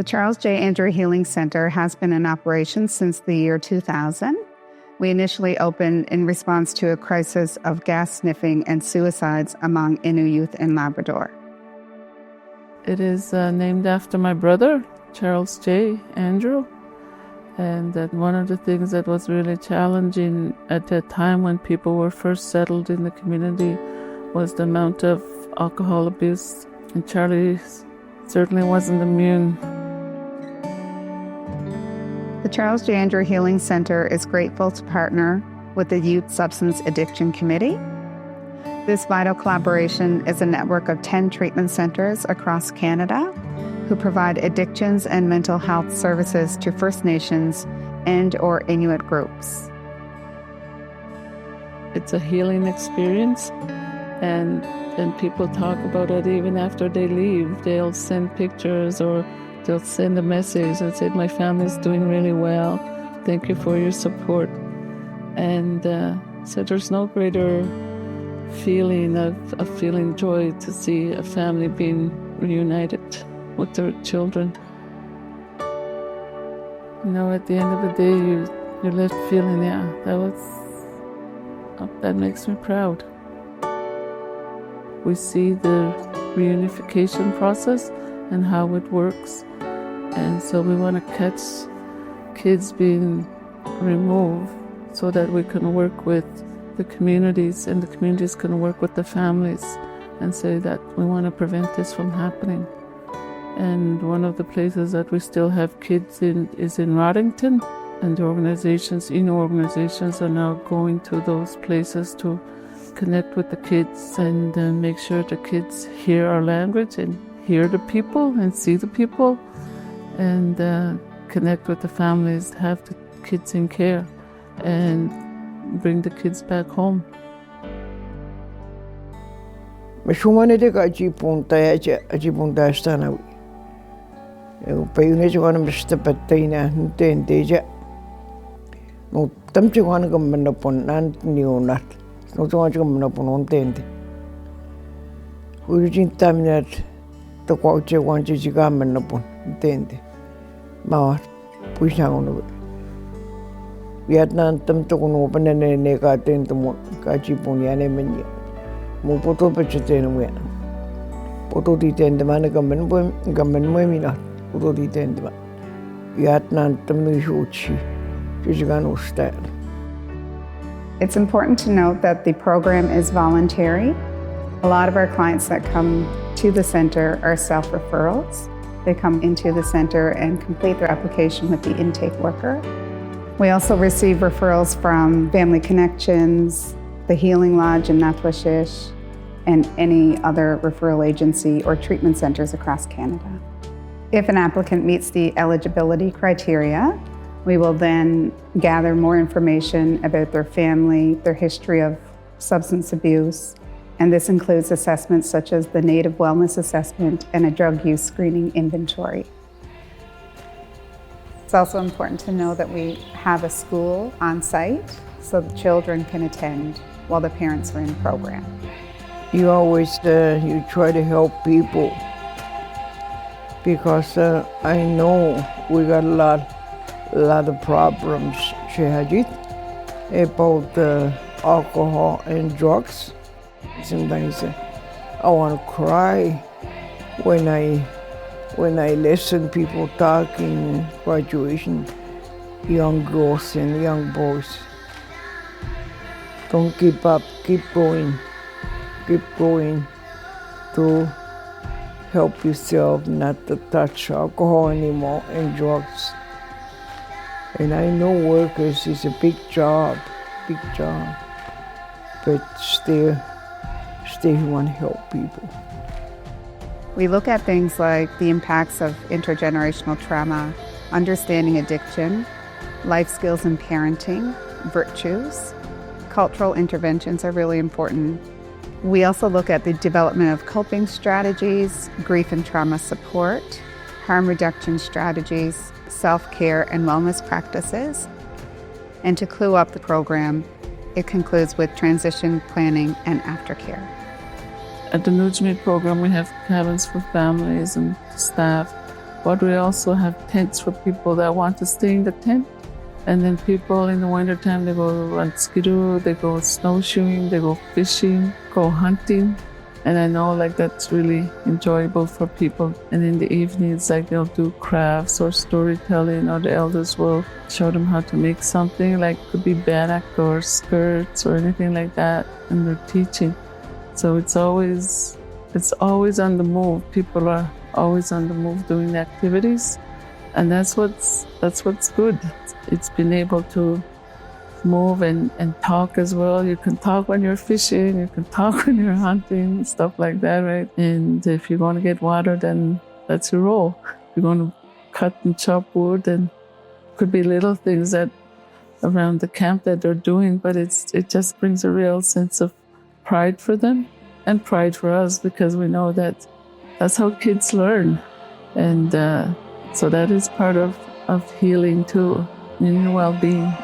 The Charles J. Andrew Healing Center has been in operation since the year 2000. We initially opened in response to a crisis of gas sniffing and suicides among Innu youth in Labrador. It is named after my brother, Charles J. Andrew. And that one of the things that was really challenging at that time when people were first settled in the community was the amount of alcohol abuse. And Charlie certainly wasn't immune. The Charles J. Andrew Healing Center is grateful to partner with the Youth Substance Addiction Committee. This vital collaboration is a network of 10 treatment centers across Canada who provide addictions and mental health services to First Nations and or Inuit groups. It's a healing experience, and people talk about it even after they leave. They'll send pictures or they'll send a message and say, my family's doing really well. Thank you for your support. And so there's no greater feeling of feeling joy to see a family being reunited with their children. You know, at the end of the day, you're left feeling, that makes me proud. We see the reunification process and how it works. And so we want to catch kids being removed so that we can work with the communities and the communities can work with the families and say that we want to prevent this from happening. And one of the places that we still have kids in is in Roddington, and the organizations, Innu organizations, are now going to those places to connect with the kids and make sure the kids hear our language and hear the people and see the people and connect with the families, have the kids in care and bring the kids back home. Meshumane de kaji punta ya aji punta stana. Eu peine jwana mista patina ntende ja. No tamchi wana gamna pon nan niunat. No jwana gamna pon ntende. Urujin taminat to kwache wanche jigamna pon ntende. Ma puisha ono. Vietnam tam to kono panene ne ka ten to kaji punya ne menya. Mo poto pechete no ya. Poto di ten de mana gamen mo mina. Poto di ten de. Vietnam tam no huchi. Jigano stad. It's important to note that the program is voluntary. A lot of our clients that come to the center are self-referrals. They come into the center and complete their application with the intake worker. We also receive referrals from Family Connections, the Healing Lodge in Natwashish, and any other referral agency or treatment centers across Canada. If an applicant meets the eligibility criteria, we will then gather more information about their family, their history of substance abuse, and this includes assessments such as the Native Wellness Assessment and a drug use screening inventory. It's also important to know that we have a school on site so the children can attend while the parents are in program. You always you try to help people because I know we got a lot of problems about alcohol and drugs. Sometimes I want to cry when I listen people talking graduation, young girls and young boys. Don't give up, keep going to help yourself not to touch alcohol anymore and drugs. And I know workers is a big job, but still we want to help people. We look at things like the impacts of intergenerational trauma, understanding addiction, life skills in parenting, virtues. Cultural interventions are really important. We also look at the development of coping strategies, grief and trauma support, harm reduction strategies, self-care and wellness practices. And to clue up the program, it concludes with transition planning and aftercare. At the Nujme program, we have cabins for families and staff But we also have tents for people that want to stay in the tent. And then people in the wintertime, they go run skidoo, they go snowshoeing, they go fishing, go hunting. And I know like that's really enjoyable for people. And in the evenings, like they'll do crafts or storytelling, or the elders will show them how to make something, like could be bannock or skirts or anything like that. And they're teaching. So it's always on the move. People are always on the move doing activities. And that's what's good. It's been able to move and talk as well. You can talk when you're fishing, you can talk when you're hunting, stuff like that, right? And if you're going to get water, then that's your role. If you're going to cut and chop wood, and could be little things that around the camp that they're doing, but it just brings a real sense of pride for them and pride for us, because we know that that's how kids learn. And so that is part of healing too, in your well-being.